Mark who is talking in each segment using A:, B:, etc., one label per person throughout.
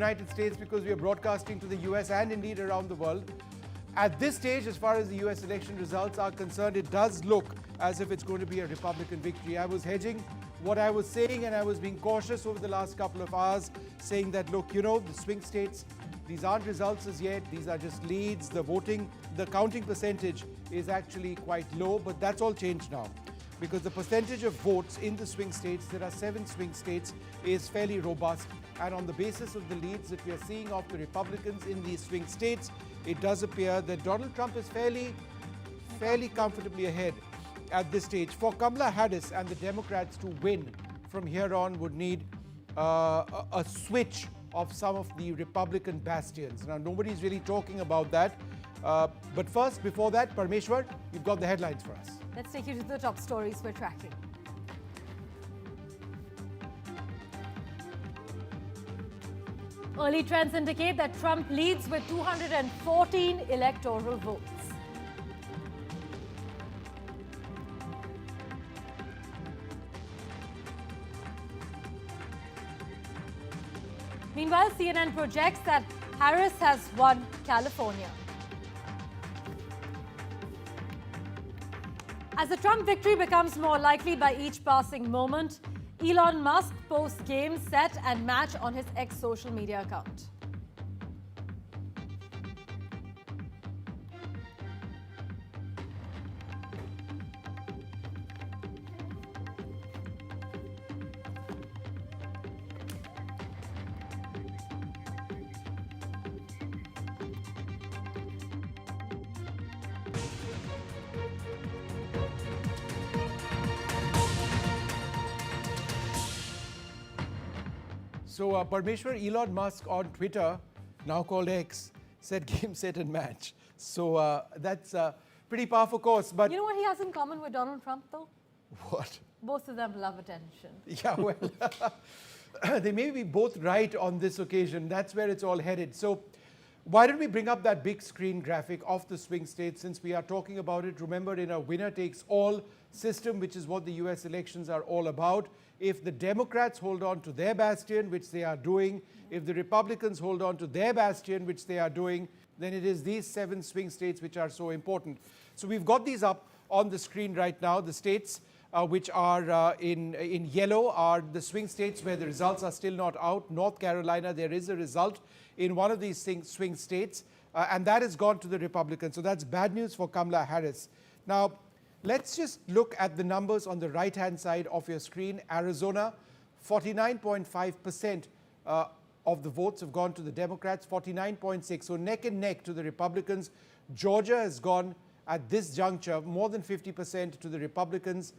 A: United States because we are broadcasting to the US and indeed around the world. At this stage, as far as the US election results are concerned, it does look as if it's going to be a Republican victory. I was hedging what I was saying and I was being cautious over the last couple of hours, saying that, look, you know, the swing states, these aren't results as yet, these are just leads. The counting percentage is actually quite low, but that's all changed now. Because the percentage of votes in the swing states, there are 7 swing states, is fairly robust. And on the basis of the leads that we are seeing of the Republicans in these swing states, it does appear that Donald Trump is fairly comfortably ahead at this stage. For Kamala Harris and the Democrats to win from here on would need a switch of some of the Republican bastions. Now, nobody's really talking about that. But first, before that, Parmeshwar, you've got the headlines for us.
B: Let's take you to the top stories we're tracking. Early trends indicate that Trump leads with 214 electoral votes. Meanwhile, CNN projects that Harris has won California. As the Trump victory becomes more likely by each passing moment, Elon Musk posts game, set and match on his X social media account.
A: So, Parmeshwar, Elon Musk on Twitter, now called X, said game, set and match. So, that's a pretty powerful course. But
B: you know what he has in common with Donald Trump, though?
A: What?
B: Both of them love attention.
A: Yeah, well, they may be both right on this occasion. That's where it's all headed. So, why don't we bring up that big screen graphic of the swing states since we are talking about it? Remember, in a winner-takes-all system, which is what the US elections are all about, if the Democrats hold on to their bastion, which they are doing, if the Republicans hold on to their bastion, which they are doing, then it is these 7 swing states which are so important. So we've got these up on the screen right now. The states which are in yellow are the swing states where the results are still not out. North Carolina, there is a result in one of these swing states, and that has gone to the Republicans. So that's bad news for Kamala Harris. Now, let's just look at the numbers on the right-hand side of your screen. Arizona, 49.5% of the votes have gone to the Democrats, 49.6%. So neck and neck to the Republicans. Georgia has gone at this juncture more than 50% to the Republicans.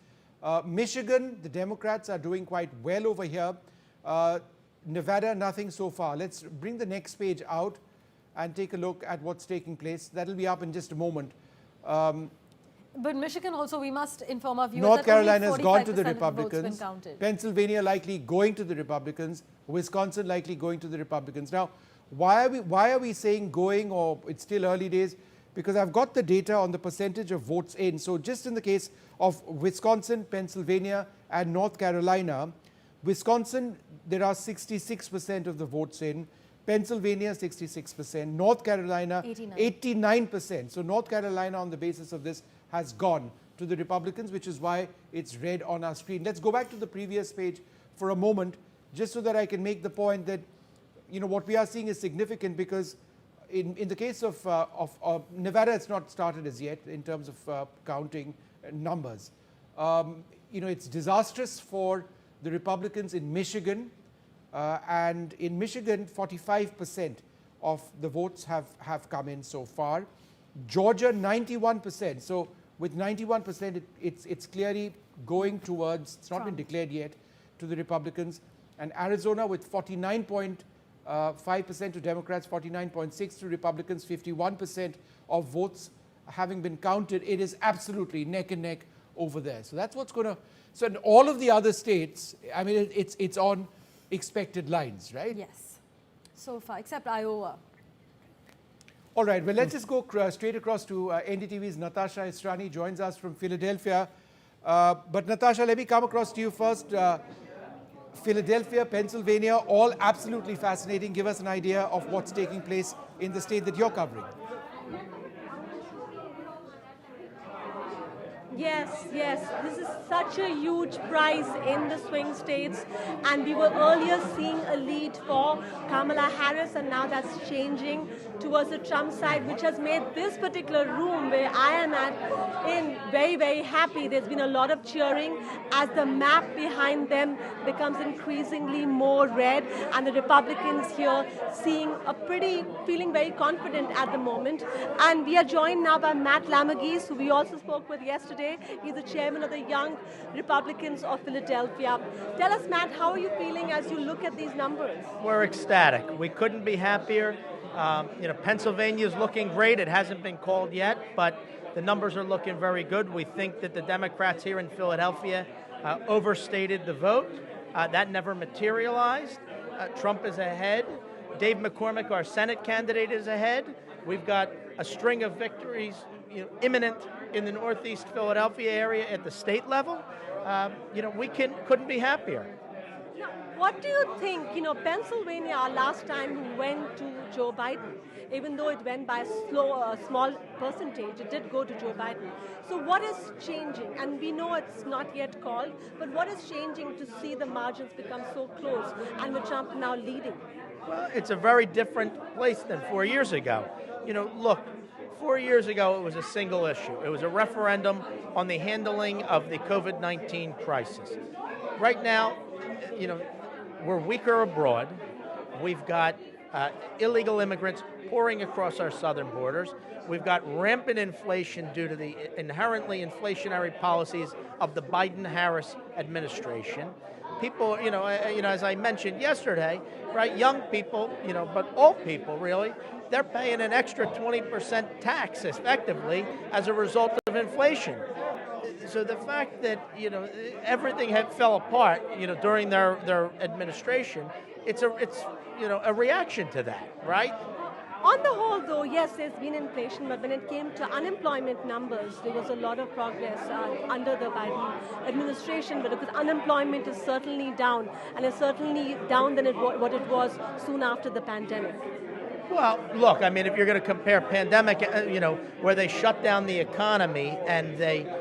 A: Michigan, the Democrats are doing quite well over here. Nevada, nothing so far. Let's bring the next page out and take a look at what's taking place. That'll be up in just a moment.
B: But Michigan also, we must inform our viewers
A: North
B: that only
A: Carolina has gone to the
B: 45% of the votes
A: Republicans.
B: been counted.
A: Pennsylvania likely going to the Republicans. Wisconsin likely going to the Republicans. Now, why are we saying going, or it's still early days? Because I've got the data on the percentage of votes in. So just in the case of Wisconsin, Pennsylvania and North Carolina, Wisconsin, there are 66% of the votes in. Pennsylvania, 66%. North Carolina, 89%. So North Carolina, on the basis of this, has gone to the Republicans, which is why it's red on our screen. Let's go back to the previous page for a moment, just so that I can make the point that, you know, what we are seeing is significant because in the case of Nevada, it's not started as yet in terms of counting numbers. You know, it's disastrous for the Republicans in Michigan. And in Michigan, 45% of the votes have come in so far. Georgia, 91%. So with 91%, it's clearly going towards, it's not been declared yet, to the Republicans. And Arizona with 49.5% to Democrats, 49.6% to Republicans, 51% of votes having been counted. It is absolutely neck and neck over there. So that's what's going to, so in all of the other states, I mean, it's on expected lines, right?
B: Yes, so far, except Iowa.
A: All right, well, let's just go straight across to NDTV's Natasha Israni, joins us from Philadelphia. But Natasha, let me come across to you first. Philadelphia, Pennsylvania, all absolutely fascinating. Give us an idea of what's taking place in the state that you're covering.
C: Yes, yes. This is such a huge prize in the swing states. And we were earlier seeing a lead for Kamala Harris, and now that's changing towards the Trump side, which has made this particular room where I am at in very, very happy. There's been a lot of cheering as the map behind them becomes increasingly more red, and the Republicans here feeling very confident at the moment. And we are joined now by Matt Lamagese, who we also spoke with yesterday. He's the chairman of the Young Republicans of Philadelphia. Tell us, Matt, how are you feeling as you look at these numbers?
D: We're ecstatic. We couldn't be happier. Pennsylvania's looking great. It hasn't been called yet, but the numbers are looking very good. We think that the Democrats here in Philadelphia overstated the vote. That never materialized. Trump is ahead. Dave McCormick, our Senate candidate, is ahead. We've got a string of victories imminent in the Northeast Philadelphia area at the state level. We couldn't be happier.
C: Now, what do you think? Pennsylvania, last time went to Joe Biden, even though it went by a small percentage, it did go to Joe Biden. So what is changing? And we know it's not yet called, but what is changing to see the margins become so close and with Trump now leading?
D: Well, it's a very different place than 4 years ago. Look, 4 years ago, it was a single issue. It was a referendum on the handling of the COVID-19 crisis. Right now, we're weaker abroad. We've got illegal immigrants pouring across our southern borders. We've got rampant inflation due to the inherently inflationary policies of the Biden-Harris administration. People, as I mentioned yesterday, right, young people, but all people really, they're paying an extra 20% tax effectively as a result of inflation. So the fact that, everything had fell apart, during their administration, it's a reaction to that, right?
C: On the whole, though, yes, there's been inflation, but when it came to unemployment numbers, there was a lot of progress under the Biden administration, but because unemployment is certainly down, and it's certainly down than what it was soon after the pandemic.
D: Well, look, if you're going to compare pandemic, where they shut down the economy and they,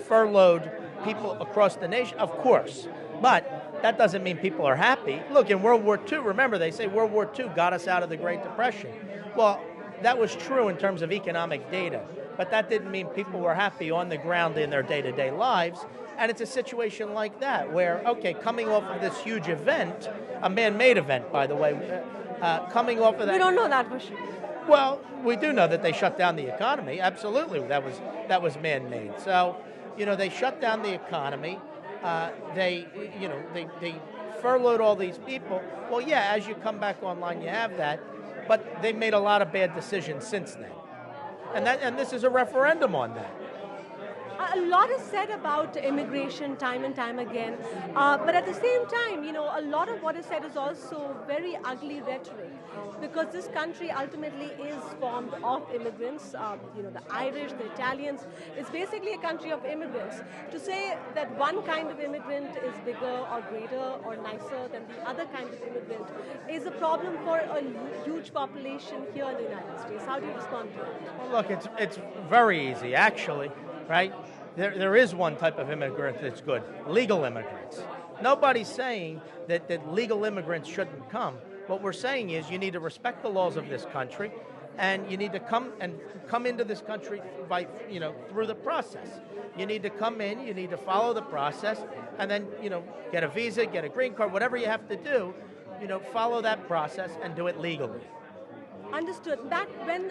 D: furloughed people across the nation, of course, but that doesn't mean people are happy. Look, in World War II, remember, they say World War II got us out of the Great Depression. Well, that was true in terms of economic data, but that didn't mean people were happy on the ground in their day-to-day lives. And it's a situation like that where, okay, coming off of this huge event, a man-made event, by the way, coming off of that.
C: We don't know that for sure.
D: Well, we do know that they shut down the economy. Absolutely, that was man-made. So, they shut down the economy. They furloughed all these people. Well, yeah, as you come back online, you have that. But they've made a lot of bad decisions since then. And this is a referendum on that.
C: A lot is said about immigration time and time again, but at the same time, a lot of what is said is also very ugly rhetoric, because this country ultimately is formed of immigrants, the Irish, the Italians. It's basically a country of immigrants. To say that one kind of immigrant is bigger or greater or nicer than the other kind of immigrant is a problem for a huge population here in the United States. How do you respond to it?
D: Well, look, it's very easy, actually, right? There is one type of immigrant that's good, legal immigrants. Nobody's saying that legal immigrants shouldn't come. What we're saying is you need to respect the laws of this country, and you need to come into this country by, through the process. You need to come in, you need to follow the process, and then, get a visa, get a green card, whatever you have to do, follow that process and do it legally.
C: Understood. Back when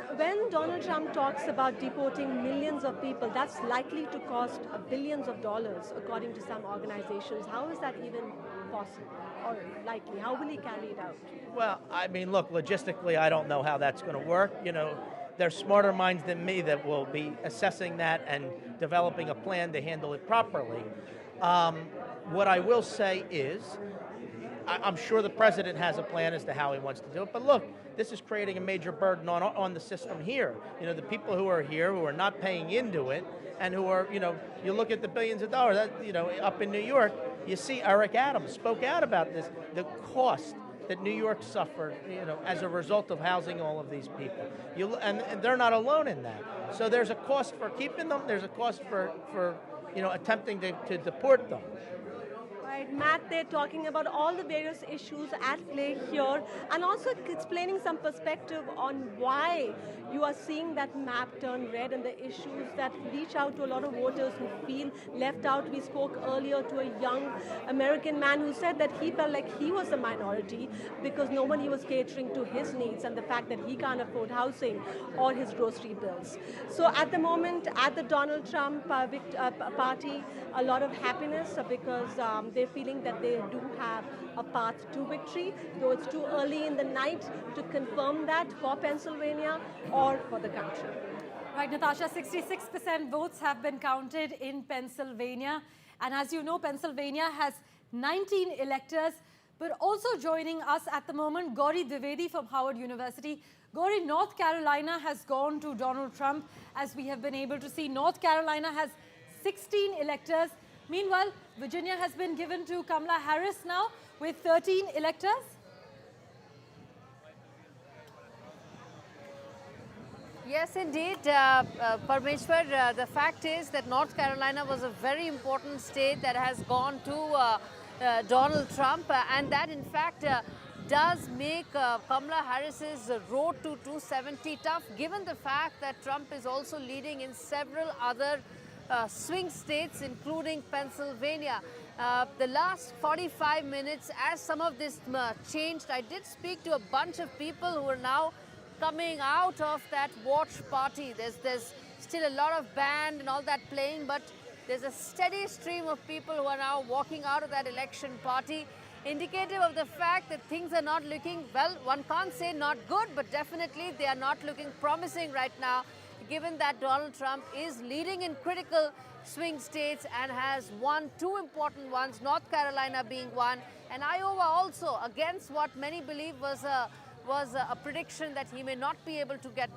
C: Donald Trump talks about deporting millions of people, that's likely to cost billions of dollars, according to some organizations. How is that even possible or likely? How will he carry it out?
D: Well, look, logistically, I don't know how that's going to work. There's smarter minds than me that will be assessing that and developing a plan to handle it properly. What I will say is, I'm sure the president has a plan as to how he wants to do it, but look, this is creating a major burden on the system here. The people who are here, who are not paying into it, and who are, you look at the billions of dollars, up in New York, You see, Eric Adams spoke out about this, the cost that New York suffered, as a result of housing all of these people. And they're not alone in that. So there's a cost for keeping them. There's a cost for attempting to deport them.
C: Right, Matt, they're talking about all the various issues at play here and also explaining some perspective on why you are seeing that map turn red and the issues that reach out to a lot of voters who feel left out. We spoke earlier to a young American man who said that he felt like he was a minority because nobody was catering to his needs and the fact that he can't afford housing or his grocery bills. So at the moment, at the Donald Trump party, a lot of happiness because they're feeling that they do have a path to victory, though it's too early in the night to confirm that for Pennsylvania or for the country.
B: Right, Natasha, 66% votes have been counted in Pennsylvania. And as you know, Pennsylvania has 19 electors. But also joining us at the moment, Gori D from Howard University. Gori, North Carolina has gone to Donald Trump. As we have been able to see, North Carolina has 16 electors. Meanwhile, Virginia has been given to Kamala Harris now with 13 electors.
E: Yes, indeed, Parmeshwar. The fact is that North Carolina was a very important state that has gone to Donald Trump, and that in fact does make Kamala Harris's road to 270 tough, given the fact that Trump is also leading in several other swing states, including Pennsylvania. The last 45 minutes, as some of this changed, I did speak to a bunch of people who are now coming out of that watch party. There's still a lot of band and all that playing, but there's a steady stream of people who are now walking out of that election party, indicative of the fact that things are not looking, well, one can't say not good, but definitely they are not looking promising right now, given that Donald Trump is leading in critical swing states and has won two important ones, North Carolina being one, and Iowa also, against what many believe was a prediction that he may not be able to get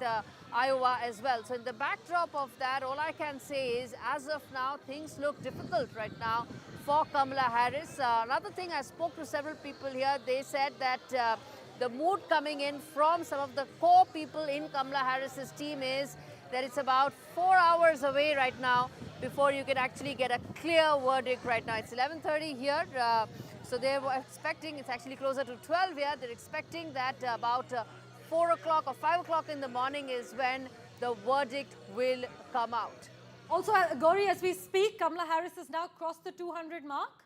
E: Iowa as well. So in the backdrop of that, all I can say is, as of now, things look difficult right now for Kamala Harris. Another thing, I spoke to several people here. They said that the mood coming in from some of the core people in Kamala Harris's team is that it's about 4 hours away right now before you can actually get a clear verdict right now. It's 11:30 here. So they were expecting, it's actually closer to 12 here, they're expecting that about 4 o'clock or 5 o'clock in the morning is when the verdict will come out.
B: Also, Gori, as we speak, Kamala Harris has now crossed the 200 mark.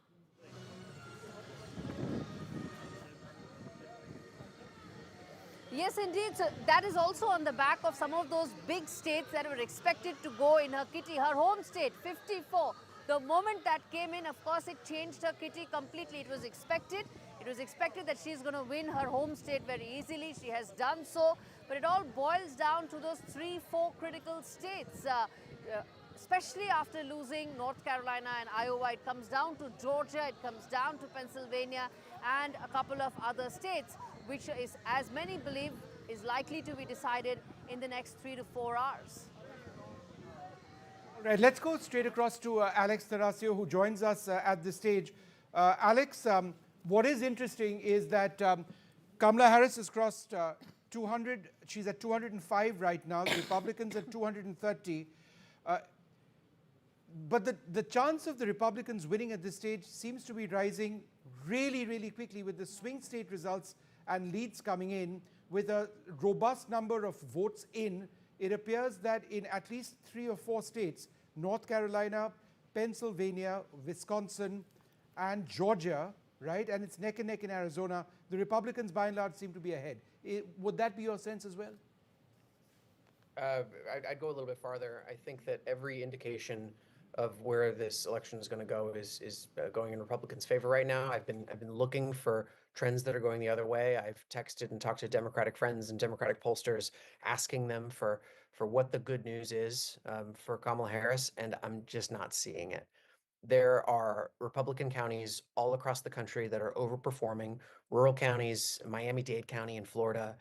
E: Yes, indeed. So that is also on the back of some of those big states that were expected to go in her kitty, her home state, 54. The moment that came in, of course, it changed her kitty completely. It was expected. It was expected that she's going to win her home state very easily. She has done so. But it all boils down to those 3-4 critical states, especially after losing North Carolina and Iowa. It comes down to Georgia. It comes down to Pennsylvania and a couple of other states, which is, as many believe, is likely to be decided in the next 3 to 4 hours.
A: All right, let's go straight across to Alex Tarasio, who joins us at this stage. Alex, what is interesting is that Kamala Harris has crossed 200. She's at 205 right now. The Republicans at 230. But the chance of the Republicans winning at this stage seems to be rising really, really quickly with the swing state results and leads coming in with a robust number of votes in. It appears that in at least 3 or 4 states, North Carolina, Pennsylvania, Wisconsin, and Georgia, right? And it's neck and neck in Arizona. The Republicans, by and large, seem to be ahead. Would that be your sense as well?
F: I'd go a little bit farther. I think that every indication of where this election is going to go is going in Republicans' favor right now. I've been looking for trends that are going the other way. I've texted and talked to Democratic friends and Democratic pollsters, asking them for what the good news is for Kamala Harris, and I'm just not seeing it. There are Republican counties all across the country that are overperforming. Rural counties, Miami-Dade County in Florida,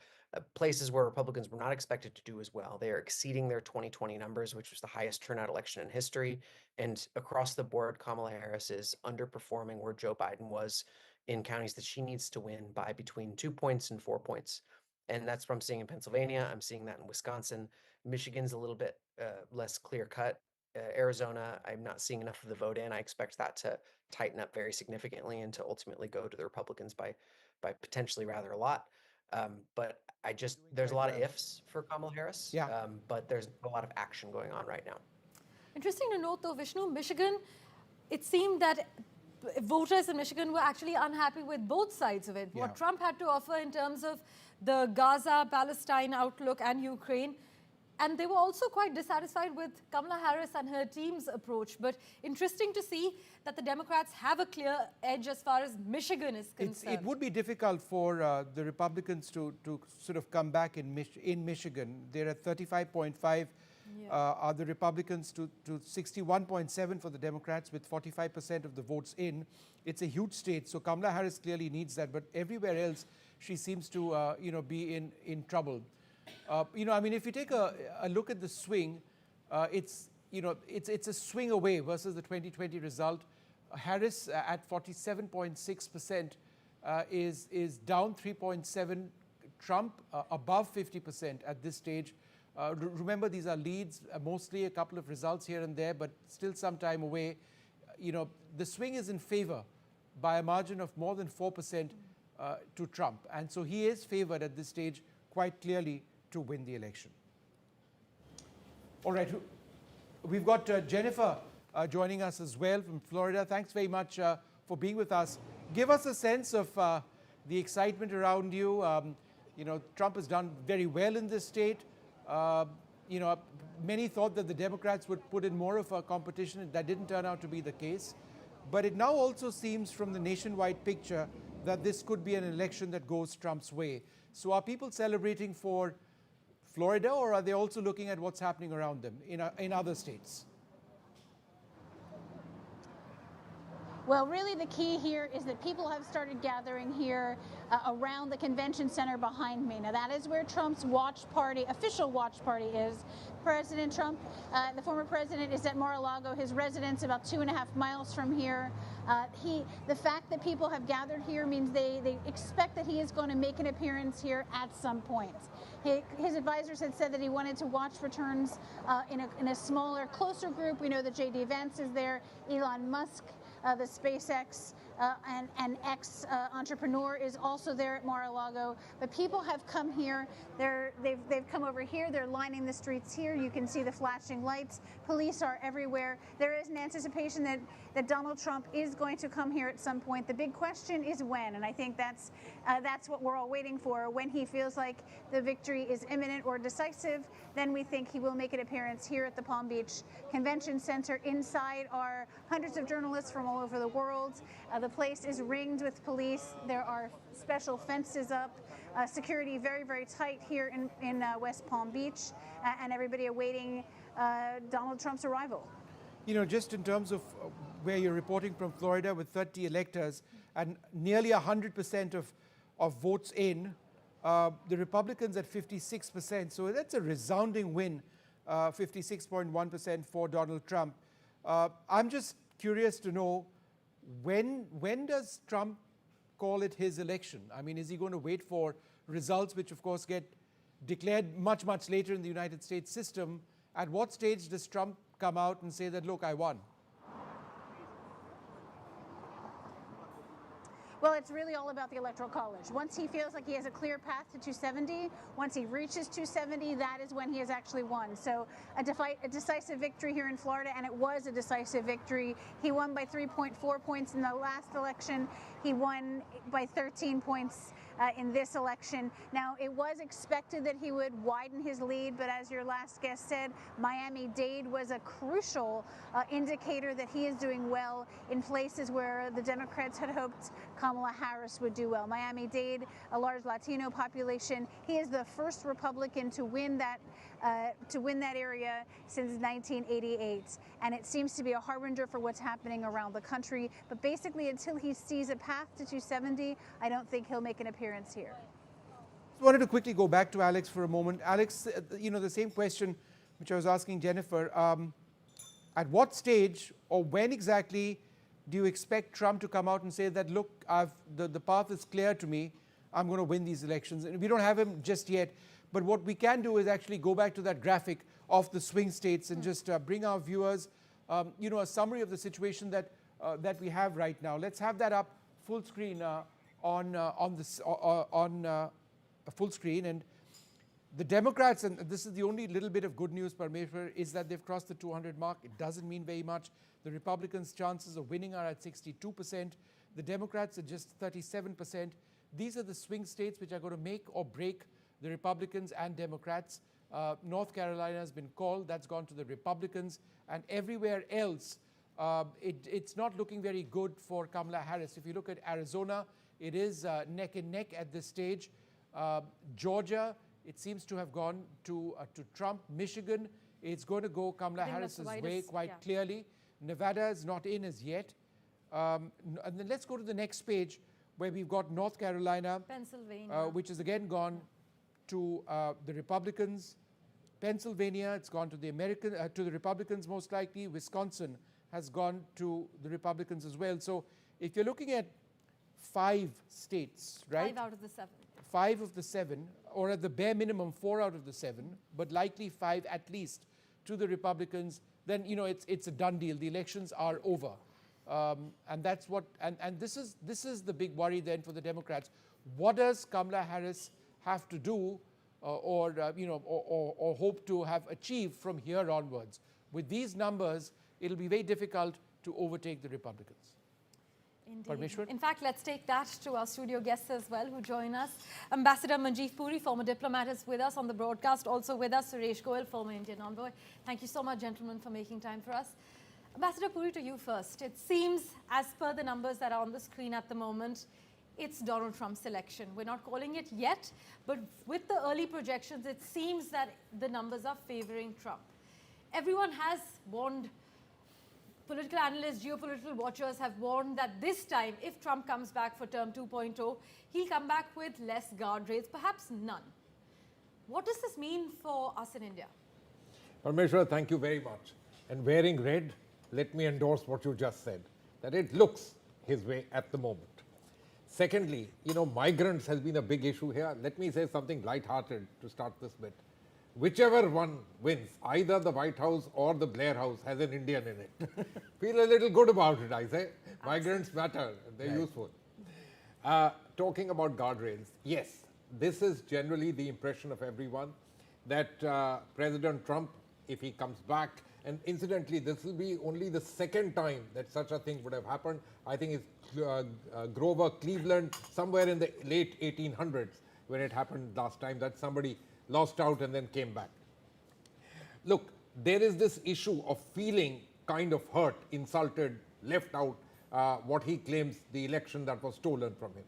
F: places where Republicans were not expected to do as well. They are exceeding their 2020 numbers, which was the highest turnout election in history. And across the board, Kamala Harris is underperforming where Joe Biden was in counties that she needs to win by between 2 points and 4 points. And that's what I'm seeing in Pennsylvania. I'm seeing that in Wisconsin. Michigan's a little bit less clear cut. Arizona, I'm not seeing enough of the vote in. I expect that to tighten up very significantly and to ultimately go to the Republicans by potentially rather a lot. But there's a lot of ifs for Kamala Harris,
A: Yeah.
F: but there's a lot of action going on right now.
B: Interesting to note, though, Vishnu, Michigan, it seemed that voters in Michigan were actually unhappy with both sides of it.
A: Yeah.
B: What Trump had to offer in terms of the Gaza, Palestine outlook and Ukraine. And they were also quite dissatisfied with Kamala Harris and her team's approach. But interesting to see that the Democrats have a clear edge as far as Michigan is concerned.
A: It would be difficult for the Republicans to sort of come back in Michigan. They're at 35.5 are the Republicans to 61.7 for the Democrats with 45% of the votes in. It's a huge state, so Kamala Harris clearly needs that. But everywhere else, she seems to be in trouble. I mean, if you take a look at the swing, it's a swing away versus the 2020 result. Harris at 47.6% is down 3.7. Trump above 50% at this stage. Remember, these are leads, mostly a couple of results here and there, but still some time away. The swing is in favor by a margin of more than 4% to Trump. And so he is favored at this stage quite clearly to win the election. All right, we've got Jennifer joining us as well from Florida. Thanks very much for being with us. Give us a sense of the excitement around you. Trump has done very well in this state. Many thought that the Democrats would put in more of a competition. That didn't turn out to be the case. But it now also seems from the nationwide picture that this could be an election that goes Trump's way. So are people celebrating for Florida, or are they also looking at what's happening around them in other states?
G: Well, really the key here is that people have started gathering here around the convention center behind me. Now that is where Trump's official watch party is. President Trump, the former president, is at Mar-a-Lago, his residence about 2.5 miles from here. The fact that people have gathered here means they expect that he is going to make an appearance here at some point. His advisors had said that he wanted to watch returns in a smaller, closer group. We know that J.D. Vance is there, Elon Musk, the SpaceX and ex-entrepreneur is also there at Mar-a-Lago. But people have come here. They've come over here. They're lining the streets here. You can see the flashing lights. Police are everywhere. There is an anticipation that Donald Trump is going to come here at some point. The big question is when, and I think that's what we're all waiting for. When he feels like the victory is imminent or decisive, then we think he will make an appearance here at the Palm Beach Convention Center. Inside are hundreds of journalists from all over the world. The place is ringed with police. There are special fences up. Security very, very tight here in West Palm Beach, and everybody awaiting Donald Trump's arrival.
A: Just in terms of where you're reporting from Florida with 30 electors and nearly 100% of votes in, the Republicans at 56%. So that's a resounding win, 56.1% for Donald Trump. I'm just curious to know, when does Trump call it his election? I mean, is he going to wait for results, which of course get declared much, much later in the United States system? At what stage does Trump come out and say that, look, I won?
G: Well, it's really all about the Electoral College. Once he feels like he has a clear path to 270, once he reaches 270, that is when he has actually won. So a decisive victory here in Florida, and it was a decisive victory. He won by 3.4 points in the last election. He won by 13 points in this election. Now, it was expected that he would widen his lead, but as your last guest said, Miami-Dade was a crucial indicator that he is doing well in places where the Democrats had hoped Kamala Harris would do well. Miami-Dade, a large Latino population. He is the first Republican to win that area since 1988, and it seems to be a harbinger for what's happening around the country. But basically, until he sees a path to 270, I don't think he'll make an appearance here.
A: Just wanted to quickly go back to Alex for a moment. Alex, the same question which I was asking Jennifer. At what stage or when exactly do you expect Trump to come out and say that, look, the path is clear to me, I'm going to win these elections? And we don't have him just yet, but what we can do is actually go back to that graphic of the swing states and just bring our viewers, a summary of the situation that we have right now. Let's have that up full screen on full screen. And the Democrats, and this is the only little bit of good news, Parmeshwar, is that they've crossed the 200 mark. It doesn't mean very much. The Republicans' chances of winning are at 62%. The Democrats are just 37%. These are the swing states which are going to make or break the Republicans and Democrats. North Carolina has been called. That's gone to the Republicans. And everywhere else, it's not looking very good for Kamala Harris. If you look at Arizona, it is neck and neck at this stage. Georgia, it seems to have gone to Trump. Michigan, it's going to go Kamala Harris's way quite clearly. Nevada is not in as yet. And then let's go to the next page where we've got North Carolina,
B: Pennsylvania,
A: which has again gone to the Republicans. Pennsylvania, it's gone to the Republicans most likely. Wisconsin has gone to the Republicans as well. So if you're looking at 5 states, right?
B: 5 out of the 7.
A: 5 of the 7, or at the bare minimum 4 out of the 7, but likely 5 at least to the Republicans, then it's a done deal. The elections are over, and that's what. And this is the big worry then for the Democrats. What does Kamala Harris have to do, or hope to have achieved from here onwards? With these numbers, it'll be very difficult to overtake the Republicans.
B: Indeed. In fact, let's take that to our studio guests as well who join us. Ambassador Manjeev Puri, former diplomat, is with us on the broadcast. Also with us, Suresh Goyal, former Indian envoy. Thank you so much, gentlemen, for making time for us. Ambassador Puri, to you first. It seems, as per the numbers that are on the screen at the moment, it's Donald Trump's election. We're not calling it yet, but with the early projections, it seems that the numbers are favoring Trump. Everyone has warned. Political analysts, geopolitical watchers have warned that this time, if Trump comes back for term 2.0, he'll come back with less guardrails, perhaps none. What does this mean for us in India?
H: Parmeshwar, thank you very much. And wearing red, let me endorse what you just said, that it looks his way at the moment. Secondly, migrants has been a big issue here. Let me say something light-hearted to start this bit. Whichever one wins, either the White House or the Blair House has an Indian in it. Feel a little good about it, I say. Migrants matter, they're useful. Talking about guardrails, yes, this is generally the impression of everyone that President Trump, if he comes back, and incidentally, this will be only the second time that such a thing would have happened. I think it's Grover Cleveland, somewhere in the late 1800s when it happened last time, that somebody lost out and then came back. Look, there is this issue of feeling kind of hurt, insulted, left out, what he claims the election that was stolen from him.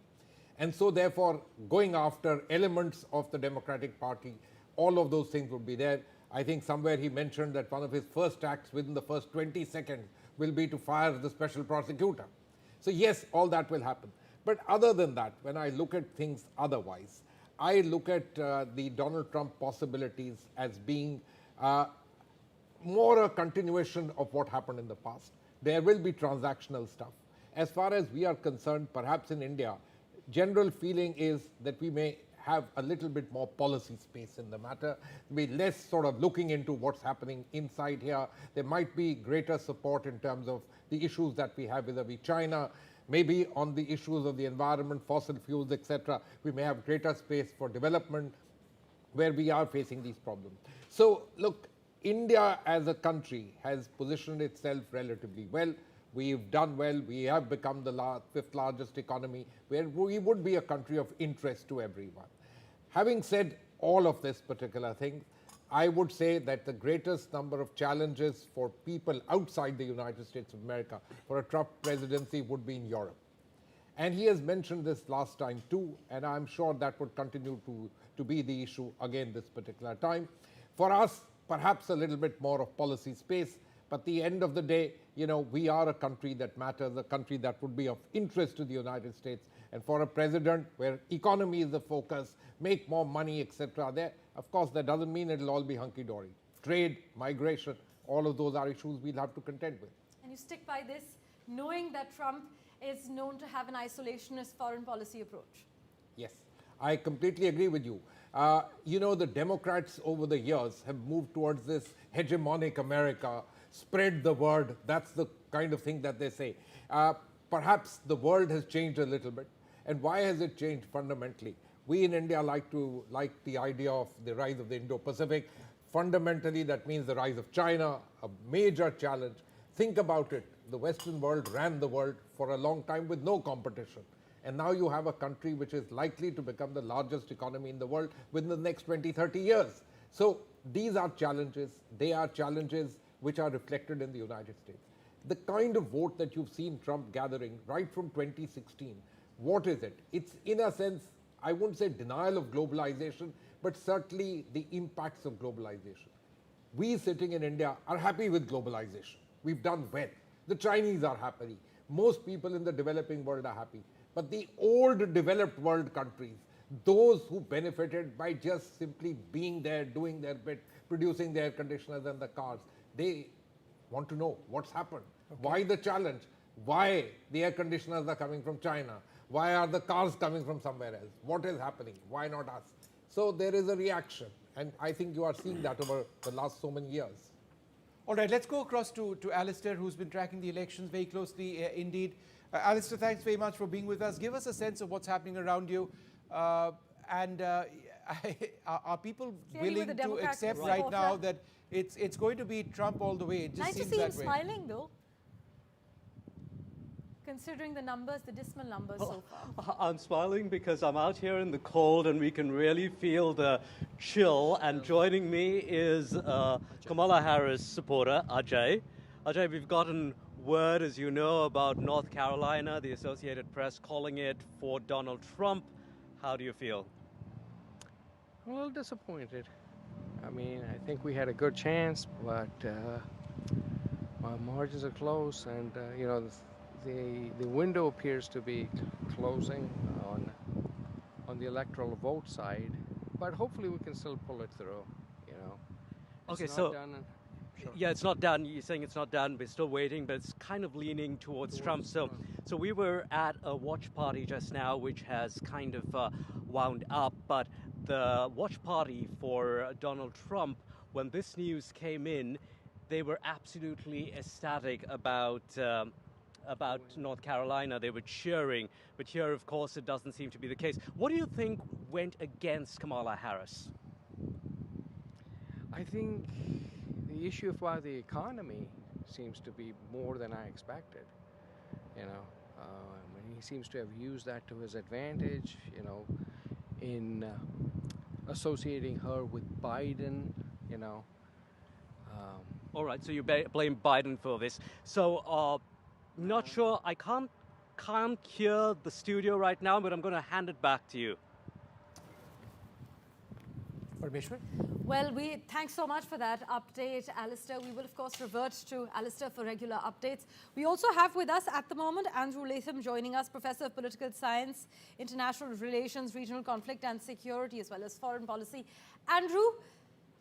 H: And so therefore, going after elements of the Democratic Party, all of those things would be there. I think somewhere he mentioned that one of his first acts within the first 20 seconds will be to fire the special prosecutor. So yes, all that will happen. But other than that, when I look at things otherwise, I look at the Donald Trump possibilities as being more a continuation of what happened in the past. There will be transactional stuff. As far as we are concerned, perhaps in India, general feeling is that we may have a little bit more policy space in the matter, be less sort of looking into what's happening inside here. There might be greater support in terms of the issues that we have vis-a-vis China. Maybe on the issues of the environment, fossil fuels, etc., we may have greater space for development where we are facing these problems. So, look, India as a country has positioned itself relatively well. We've done well. We have become the 5th largest economy, where we would be a country of interest to everyone. Having said all of this particular thing, I would say that the greatest number of challenges for people outside the United States of America for a Trump presidency would be in Europe. And he has mentioned this last time too, and I'm sure that would continue to be the issue again this particular time. For us, perhaps a little bit more of policy space, but at the end of the day, we are a country that matters, a country that would be of interest to the United States, And for a president where economy is the focus, make more money, etc., there, of course, that doesn't mean it'll all be hunky-dory. Trade, migration, all of those are issues we'll have to contend with.
B: And you stick by this, knowing that Trump is known to have an isolationist foreign policy approach.
H: Yes, I completely agree with you. You know, the Democrats over the years have moved towards this hegemonic America, spread the word. That's the kind of thing that they say. Perhaps the world has changed a little bit. And why has it changed fundamentally? We in India like the idea of the rise of the Indo Pacific. Fundamentally, that means the rise of China, a major challenge. Think about it. The Western world ran the world for a long time with no competition. And now you have a country which is likely to become the largest economy in the world within the next 20, 30 years. So these are challenges. They are challenges which are reflected in the United States. The kind of vote that you've seen Trump gathering right from 2016, what is it? It's in a sense, I wouldn't say denial of globalization, but certainly the impacts of globalization. We sitting in India are happy with globalization. We've done well. The Chinese are happy. Most people in the developing world are happy. But the old developed world countries, those who benefited by just simply being there, doing their bit, producing the air conditioners and the cars, they want to know what's happened. Okay. Why the challenge? Why the air conditioners are coming from China? Why are the cars coming from somewhere else? What is happening? Why not us? So there is a reaction. And I think you are seeing that over the last so many years.
A: All right, let's go across to Alistair, who's been tracking the elections very closely indeed. Alistair, thanks very much for being with us. Give us a sense of what's happening around you. Are people willing to accept right now that it's going to be Trump all the way? It just
B: nice
A: seems
B: to see him
A: that way.
B: smiling, though, considering the numbers, the dismal numbers so far.
I: I'm smiling because I'm out here in the cold and we can really feel the chill. And joining me is Kamala Harris supporter, Ajay. Ajay, we've gotten word, as you know, about North Carolina, the Associated Press calling it for Donald Trump. How do you feel?
J: I'm a little disappointed. I mean, I think we had a good chance, but our margins are close, and you know, the window appears to be closing on the electoral vote side. But hopefully, we can still pull it through. You know.
I: Okay,
J: it's
I: so.
J: not done. Sure.
I: Yeah, it's not done. You're saying it's not done. We're still waiting, but it's kind of leaning towards Trump. So we were at a watch party just now, which has kind of wound up. But the watch party for Donald Trump, when this news came in, they were absolutely ecstatic about North Carolina. They were cheering. But here, of course, it doesn't seem to be the case. What do you think went against Kamala Harris?
J: I think the issue about the economy seems to be more than I expected. You know, he seems to have used that to his advantage. You know, in associating her with Biden. You know.
I: All right. So you blame Biden for this. So not sure. I can't hear the studio right now, but I'm going to hand it back to you.
A: Parmeshwar?
B: Well, thanks so much for that update, Alistair. We will, of course, revert to Alistair for regular updates. We also have with us at the moment Andrew Latham joining us, Professor of Political Science, International Relations, Regional Conflict and Security, as well as Foreign Policy. Andrew,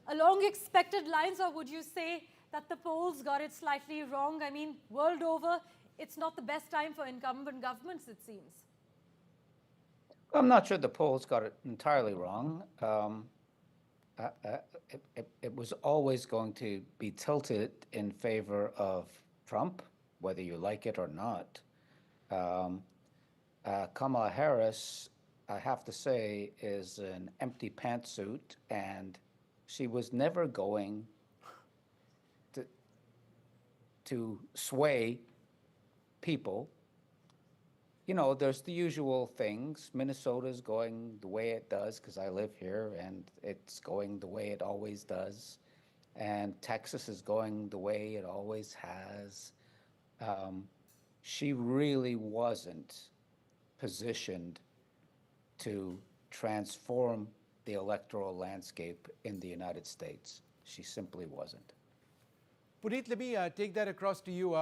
B: along expected lines, or would you say that the polls got it slightly wrong? I mean, world over, it's not the best time for incumbent governments, it seems.
K: I'm not sure the polls got it entirely wrong. It was always going to be tilted in favor of Trump, whether you like it or not. Kamala Harris, I have to say, is an empty pantsuit, and she was never going to sway people. You know, there's the usual things. Minnesota's going the way it does because I live here, and it's going the way it always does. And Texas is going the way it always has. She really wasn't positioned to transform the electoral landscape in the United States. She simply wasn't.
A: Puneet, let me take that across to you.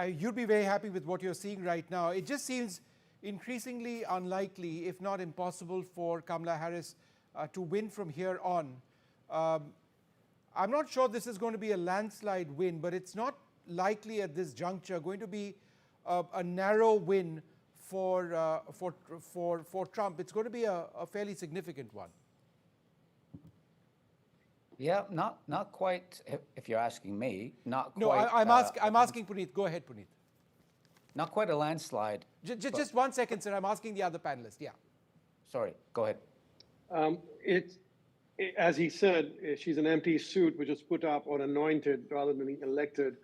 A: You'd be very happy with what you're seeing right now. It just seems increasingly unlikely, if not impossible, for Kamala Harris to win from here on. I'm not sure this is going to be a landslide win, but it's not likely at this juncture going to be a narrow win for Trump. It's going to be a fairly significant one.
K: Yeah, not quite. If you're asking me, not
A: No,
K: quite.
A: I'm asking Puneet. Go ahead, Puneet.
K: Not quite a landslide.
A: Just 1 second, sir. I'm asking the other panelist. Yeah.
K: Sorry, go ahead.
L: As he said, she's an empty suit which was put up or anointed rather than being elected,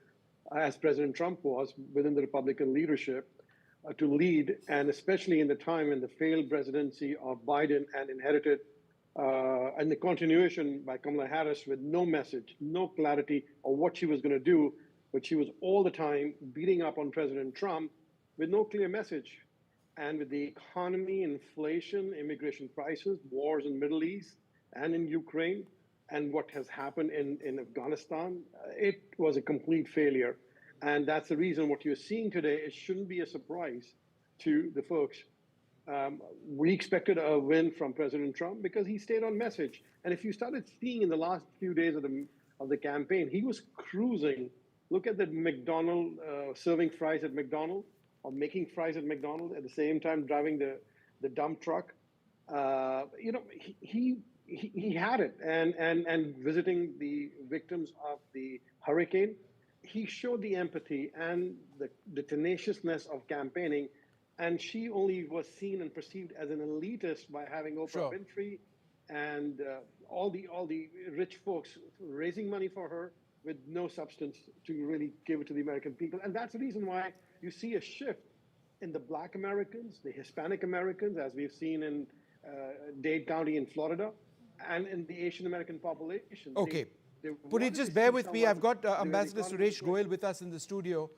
L: as President Trump was within the Republican leadership, to lead, and especially in the time in the failed presidency of Biden and inherited and the continuation by Kamala Harris with no message, no clarity of what she was going to do, but she was all the time beating up on President Trump with no clear message. And with the economy, inflation, immigration crisis, wars in the Middle East and in Ukraine, and what has happened in Afghanistan, it was a complete failure. And that's the reason what you're seeing today, it shouldn't be a surprise to the folks. We expected a win from President Trump because he stayed on message. And if you started seeing in the last few days of the campaign, he was cruising. Look at the McDonald's, serving fries at McDonald's, or making fries at McDonald's at the same time driving the dump truck. You know, he had it, and visiting the victims of the hurricane, he showed the empathy and the tenaciousness of campaigning. And she only was seen and perceived as an elitist by having Oprah Winfrey and all the rich folks raising money for her with no substance to really give it to the American people. And that's the reason why you see a shift in the Black Americans, the Hispanic Americans, as we've seen in Dade County in Florida, and in the Asian American population.
A: Okay. Puneet, just bear with me. I've got Ambassador Suresh Goyal with us in the studio.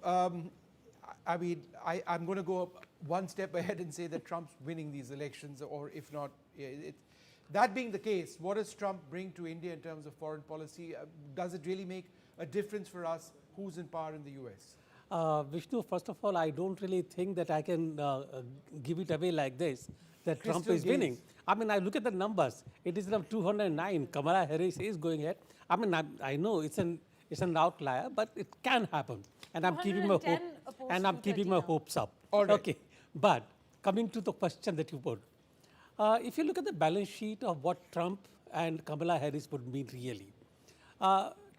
A: I mean, I'm going to go one step ahead and say that Trump's winning these elections, or if not, that being the case, what does Trump bring to India in terms of foreign policy? Does it really make a difference for us who's in power in the US?
M: Vishnu, first of all, I don't really think that I can give it away like this, that Trump is winning. I mean, I look at the numbers. It is around 209. Kamala Harris is going ahead. I mean, I know it's an outlier, but it can happen. And I'm keeping my hope. And I'm keeping my hopes up.
A: All right.
M: Okay. But coming to the question that you put, if you look at the balance sheet of what Trump and Kamala Harris would mean really,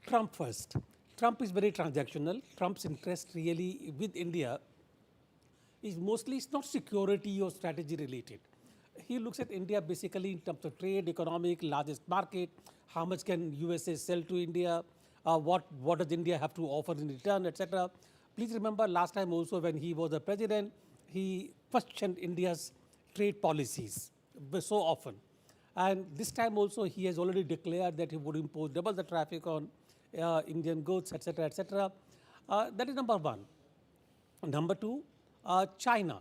M: Trump first. Trump is very transactional. Trump's interest really with India is mostly, it's not security or strategy related. He looks at India basically in terms of trade, economic, largest market, how much can USA sell to India, what does India have to offer in return, etc. Please remember last time also when he was the president, he questioned India's trade policies so often. And this time also he has already declared that he would impose double the traffic on Indian goods, etc., etc. That is number one. Number two, China,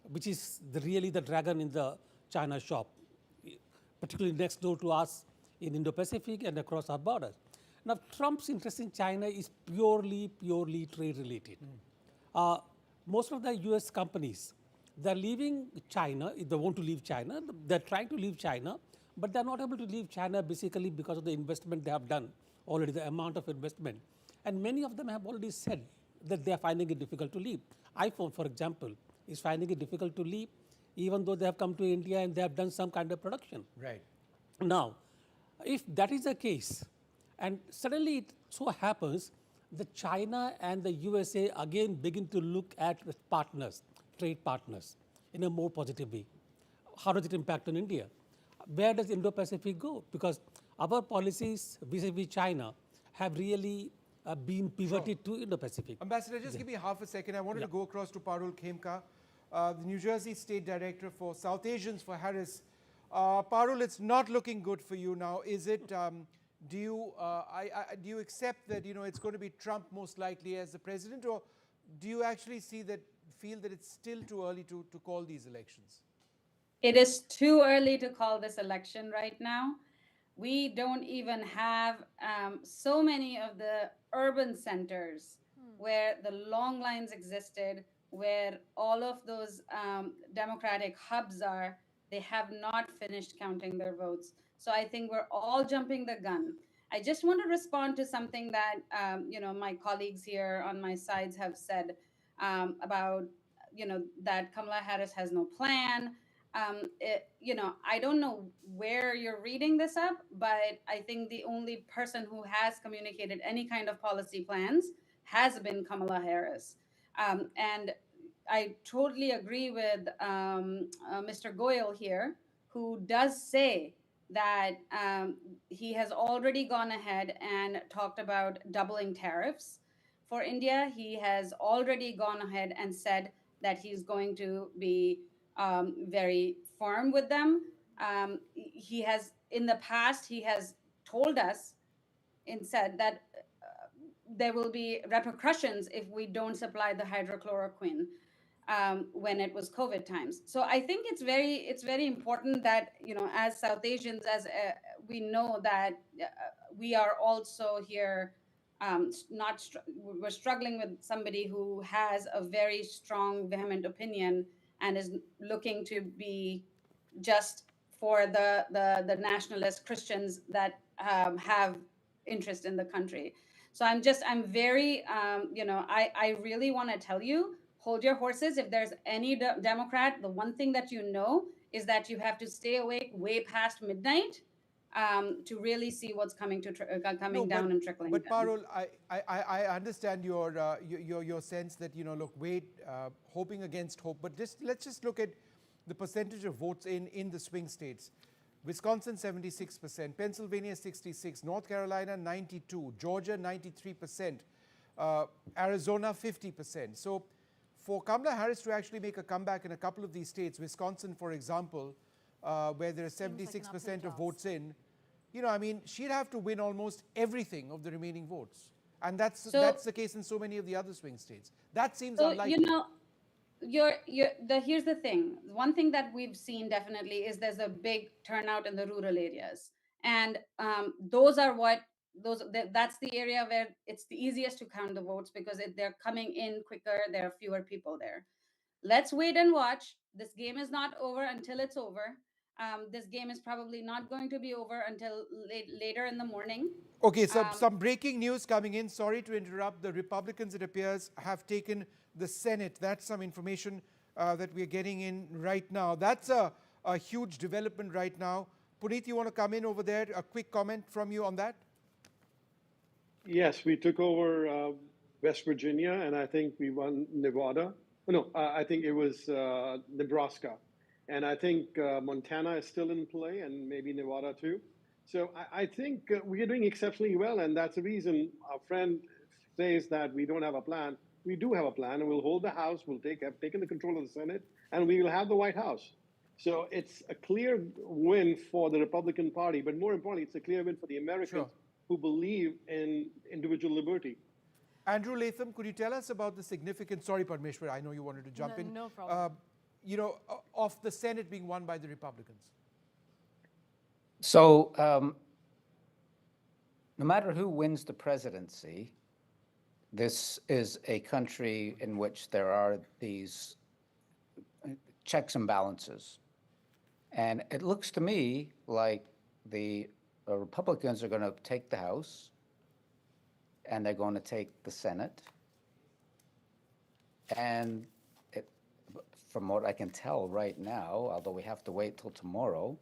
M: which is really the dragon in the China shop, particularly next door to us in Indo Pacific and across our borders. Now, Trump's interest in China is purely trade related. Most of the US companies, they're leaving China. If they want to leave China, they're trying to leave China, but they're not able to leave China basically because of the investment they have done already, the amount of investment. And many of them have already said that they are finding it difficult to leave. iPhone, for example, is finding it difficult to leave, even though they have come to India and they have done some kind of production.
A: Right.
M: Now, if that is the case, and suddenly it so happens that China and the USA again begin to look at partners, trade partners, in a more positive way. How does it impact on India? Where does Indo Pacific go? Because our policies vis-a-vis China have really been pivoted to Indo Pacific.
A: Ambassador, just give me half a second. I wanted to go across to Parul Khemka, the New Jersey State Director for South Asians for Harris. Parul, it's not looking good for you now, is it? Do you accept that it's going to be Trump most likely as the president, or do you actually feel that it's still too early to call these elections?
N: It is too early to call this election right now. We don't even have so many of the urban centers where the long lines existed where all of those Democratic hubs are, they have not finished counting their votes. So I think we're all jumping the gun. I just want to respond to something that my colleagues here on my sides have said about that Kamala Harris has no plan. I don't know where you're reading this up, but I think the only person who has communicated any kind of policy plans has been Kamala Harris. And I totally agree with Mr. Goyal here, who does say that he has already gone ahead and talked about doubling tariffs for India. He has already gone ahead and said that he's going to be very firm with them. He has, in the past, he has told us and said that there will be repercussions if we don't supply the hydrochloroquine when it was COVID times. So I think it's very important that as South Asians, as we know that we are also here. We're struggling with somebody who has a very strong, vehement opinion and is looking to be just for the nationalist Christians that have interest in the country. So I'm very, I really want to tell you, hold your horses. If there's any Democrat, the one thing that is that you have to stay awake way past midnight to really see what's coming down and trickling
A: but
N: down.
A: Parul, I understand your sense that, look, wait, hoping against hope. But let's just look at the percentage of votes in the swing states. Wisconsin 76%, Pennsylvania 66%, North Carolina 92%, Georgia 93%, Arizona 50%. So for Kamala Harris to actually make a comeback in a couple of these states, Wisconsin, for example, where there are 76% of votes in, she'd have to win almost everything of the remaining votes. And that's the case in so many of the other swing states. That seems unlikely.
N: Here's the thing. One thing that we've seen definitely is there's a big turnout in the rural areas. And that's the area where it's the easiest to count the votes because they're coming in quicker. There are fewer people there. Let's wait and watch. This game is not over until it's over. This game is probably not going to be over until later in the morning.
A: Okay, so some breaking news coming in. Sorry to interrupt. The Republicans, it appears, have taken the Senate. That's some information that we're getting in right now. That's a huge development right now. Puneet, you want to come in over there? A quick comment from you on that?
L: Yes, we took over West Virginia, and I think we won Nevada. No, I think it was Nebraska. And I think Montana is still in play, and maybe Nevada too. So I think we are doing exceptionally well, and that's the reason our friend says that we don't have a plan. We do have a plan, and we'll hold the House. We'll have taken the control of the Senate, and we will have the White House. So it's a clear win for the Republican Party, but more importantly, it's a clear win for the Americans who believe in individual liberty.
A: Andrew Latham, could you tell us about the significance? Sorry, Parmeshwar, I know you wanted to jump in.
B: No problem.
A: Of the Senate being won by the Republicans.
K: So no matter who wins the presidency, this is a country in which there are these checks and balances. And it looks to me like the Republicans are going to take the House and they're going to take the Senate. And from what I can tell right now, although we have to wait till tomorrow,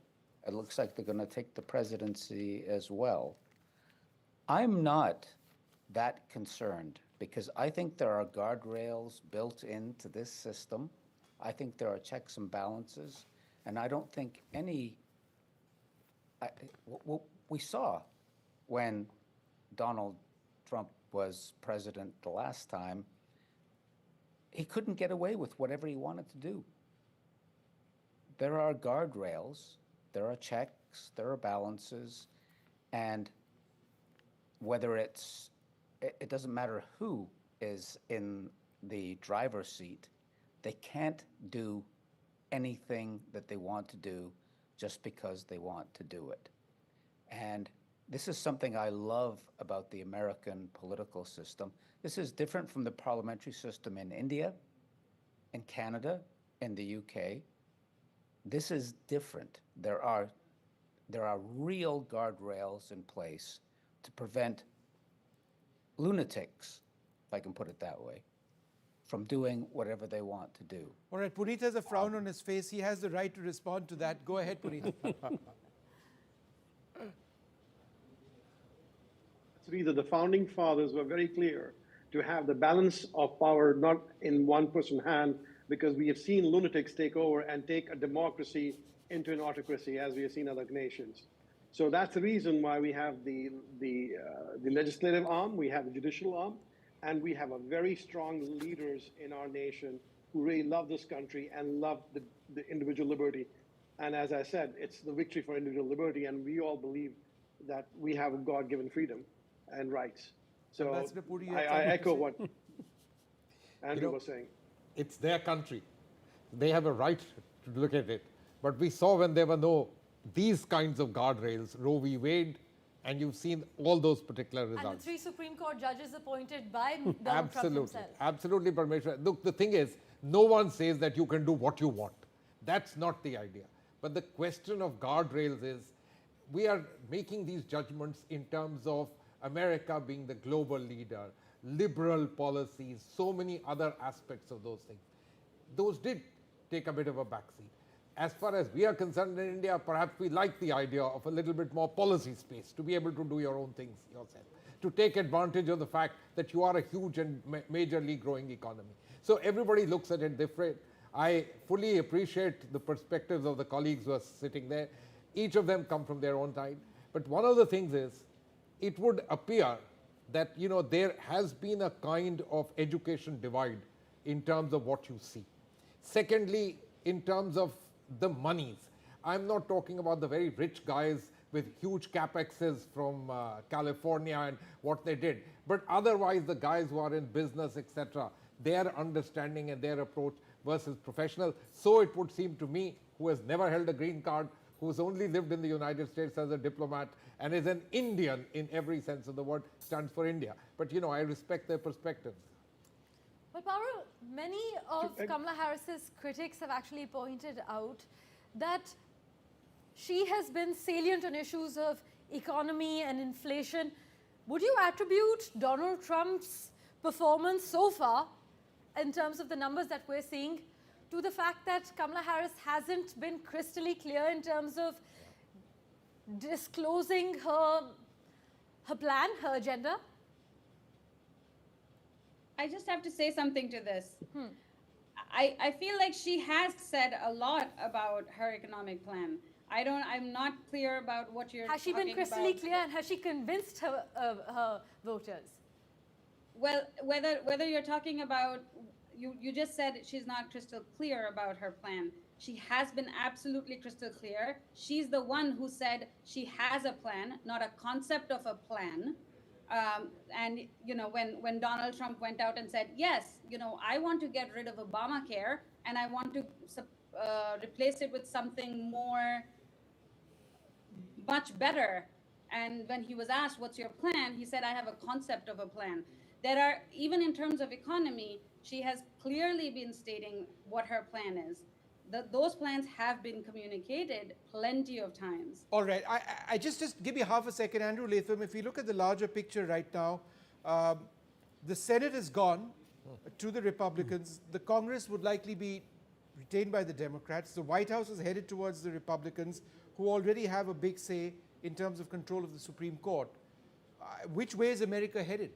K: it looks like they're going to take the presidency as well. I'm not that concerned because I think there are guardrails built into this system. I think there are checks and balances, and I don't think we saw when Donald Trump was president the last time, he couldn't get away with whatever he wanted to do. There are guardrails, there are checks, there are balances, and whether it doesn't matter who is in the driver's seat, they can't do anything that they want to do just because they want to do it. And this is something I love about the American political system. This is different from the parliamentary system in India. in Canada, in the UK, this is different. There are real guardrails in place to prevent lunatics, if I can put it that way, from doing whatever they want to do.
A: All right, Puneet has a frown on his face. He has the right to respond to that. Go ahead, Puneet.
L: That the founding fathers were very clear to have the balance of power not in one person's hand, because we have seen lunatics take over and take a democracy into an autocracy, as we have seen other nations. So that's the reason why we have the legislative arm, we have the judicial arm, and we have a very strong leaders in our nation who really love this country and love the individual liberty. And as I said, it's the victory for individual liberty, and we all believe that we have a God-given freedom and rights. So I echo what Andrew was saying.
H: It's their country. They have a right to look at it. But we saw when there were no these kinds of guardrails, Roe v. Wade, and you've seen all those particular results.
B: And the 3 Supreme Court judges appointed by Donald Trump himself.
H: Absolutely, Parmeshwar. Look, the thing is, no one says that you can do what you want. That's not the idea. But the question of guardrails is, we are making these judgments in terms of America being the global leader, liberal policies, so many other aspects of those things. Those did take a bit of a backseat. As far as we are concerned in India, perhaps we like the idea of a little bit more policy space to be able to do your own things yourself, to take advantage of the fact that you are a huge and majorly growing economy. So everybody looks at it different. I fully appreciate the perspectives of the colleagues who are sitting there. Each of them come from their own side. But one of the things is, it would appear that, you know, there has been a kind of education divide in terms of what you see. Secondly, in terms of the monies, I'm not talking about the very rich guys with huge capexes from California and what they did, but otherwise the guys who are in business, etc., their understanding and their approach versus professional. So it would seem to me, who has never held a green card, who's only lived in the United States as a diplomat and is an Indian in every sense of the word, stands for India. But, you know, I respect their perspectives.
B: But Parul, many of Kamala Harris's critics have actually pointed out that she has been salient on issues of economy and inflation. Would you attribute Donald Trump's performance so far, in terms of the numbers that we're seeing, to the fact that Kamala Harris hasn't been crystally clear in terms of disclosing her plan, her agenda?
N: I just have to say something to this. I feel like she has said a lot about her economic plan. I'm not clear about what you're
B: talking about. Has she been crystally clear, and has she convinced her voters?
N: Well, whether you're talking about, you just said she's not crystal clear about her plan. She has been absolutely crystal clear. She's the one who said she has a plan, not a concept of a plan. And, you know, when Donald Trump went out and said, yes, you know, I want to get rid of Obamacare and I want to replace it with something much better. And when he was asked, what's your plan? He said, I have a concept of a plan. Even in terms of economy, she has clearly been stating what her plan is. Those plans have been communicated plenty of times.
A: All right. I just give me half a second, Andrew Latham. If we look at the larger picture right now, the Senate is gone to the Republicans. The Congress would likely be retained by the Democrats. The White House is headed towards the Republicans, who already have a big say in terms of control of the Supreme Court. Which way is America headed?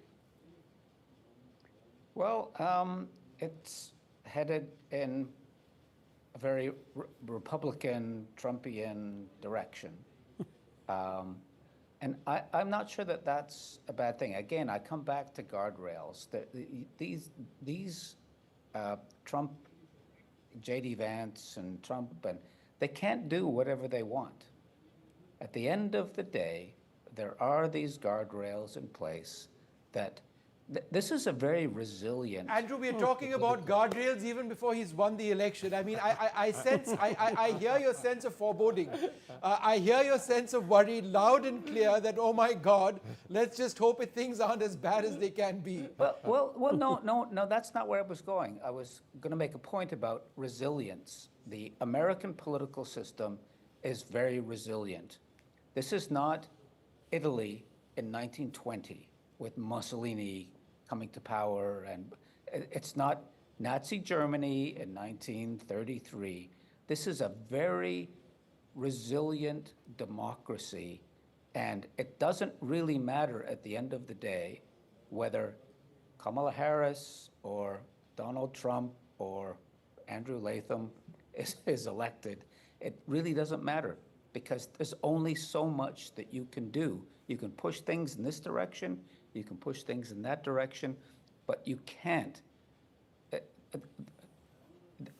K: Well, it's headed in a very Republican, Trumpian direction. And I'm not sure that that's a bad thing. Again, I come back to guardrails. These Trump, J.D. Vance and Trump, and they can't do whatever they want. At the end of the day, there are these guardrails in place that This is a very resilient.
A: Andrew, we're talking about guardrails even before he's won the election. I mean, I sense, I hear your sense of foreboding. I hear your sense of worry loud and clear that, oh my God, let's just hope things aren't as bad as they can be.
K: No, that's not where I was going. I was going to make a point about resilience. The American political system is very resilient. This is not Italy in 1920 with Mussolini coming to power, and it's not Nazi Germany in 1933. This is a very resilient democracy, and it doesn't really matter at the end of the day whether Kamala Harris or Donald Trump or Andrew Latham is elected. It really doesn't matter, because there's only so much that you can do. You can push things in this direction, you can push things in that direction, but you can't.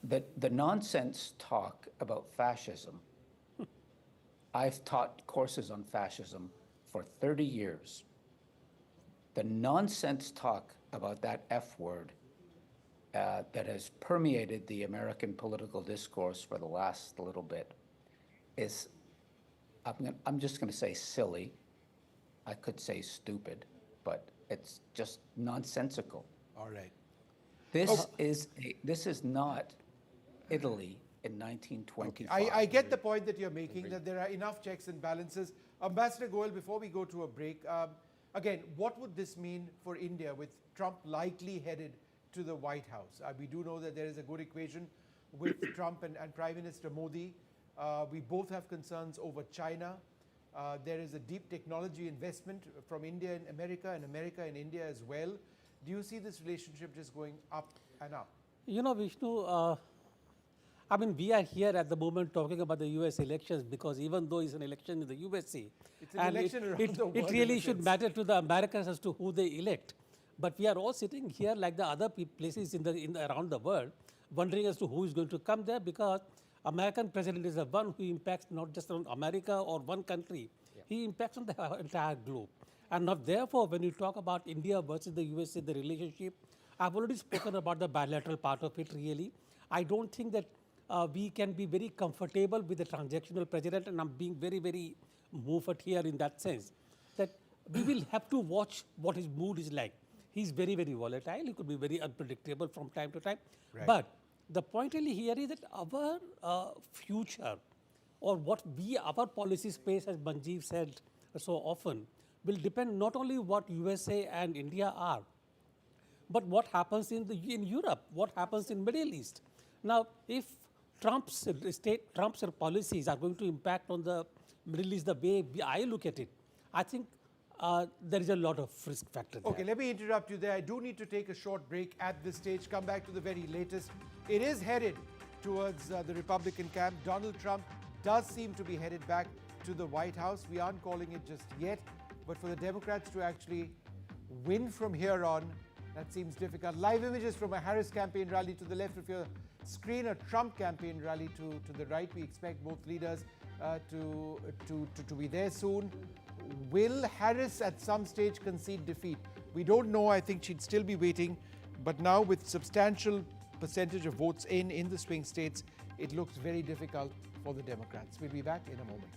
K: The nonsense talk about fascism, I've taught courses on fascism for 30 years. The nonsense talk about that F word that has permeated the American political discourse for the last little bit is, I'm just going to say silly. I could say stupid, but it's just nonsensical.
A: All right.
K: This is not Italy in 1925.
A: Okay. I get the point that you're making, that there are enough checks and balances. Ambassador Goel, before we go to a break, again, what would this mean for India with Trump likely headed to the White House? We do know that there is a good equation with Trump and Prime Minister Modi. We both have concerns over China. There is a deep technology investment from India and America in India as well. Do you see this relationship just going up and up?
M: You know, Vishnu, I mean, we are here at the moment talking about the US elections because even though it's an election in the USA,
A: it's an election around the world,
M: it really should matter to the Americans as to who they elect. But we are all sitting here like the other places around the world, wondering as to who is going to come there, because American president is the one who impacts not just on America or one country, he impacts on the entire globe. And now, therefore, when you talk about India versus the USA, the relationship, I've already spoken about the bilateral part of it, really. I don't think that we can be very comfortable with the transactional president, and I'm being very, very moved here in that sense, that we will have to watch what his mood is like. He's very, very volatile. He could be very unpredictable from time to time. Right. But the point really here is that our future, or what our policy space, as Manjeev said so often, will depend not only what USA and India are, but what happens in Europe, what happens in Middle East. Now, if Trump's policies are going to impact on the Middle East the way I look at it, I think there is a lot of risk factor there.
A: Okay, let me interrupt you there. I do need to take a short break at this stage, come back to the very latest. It is headed towards the Republican camp. Donald Trump does seem to be headed back to the White House. We aren't calling it just yet, but for the Democrats to actually win from here on, that seems difficult. Live images from a Harris campaign rally to the left of your screen, a Trump campaign rally to the right. We expect both leaders to be there soon. Will Harris at some stage concede defeat? We don't know. I think she'd still be waiting. But now with substantial percentage of votes in the swing states, it looks very difficult for the Democrats. We'll be back in a moment.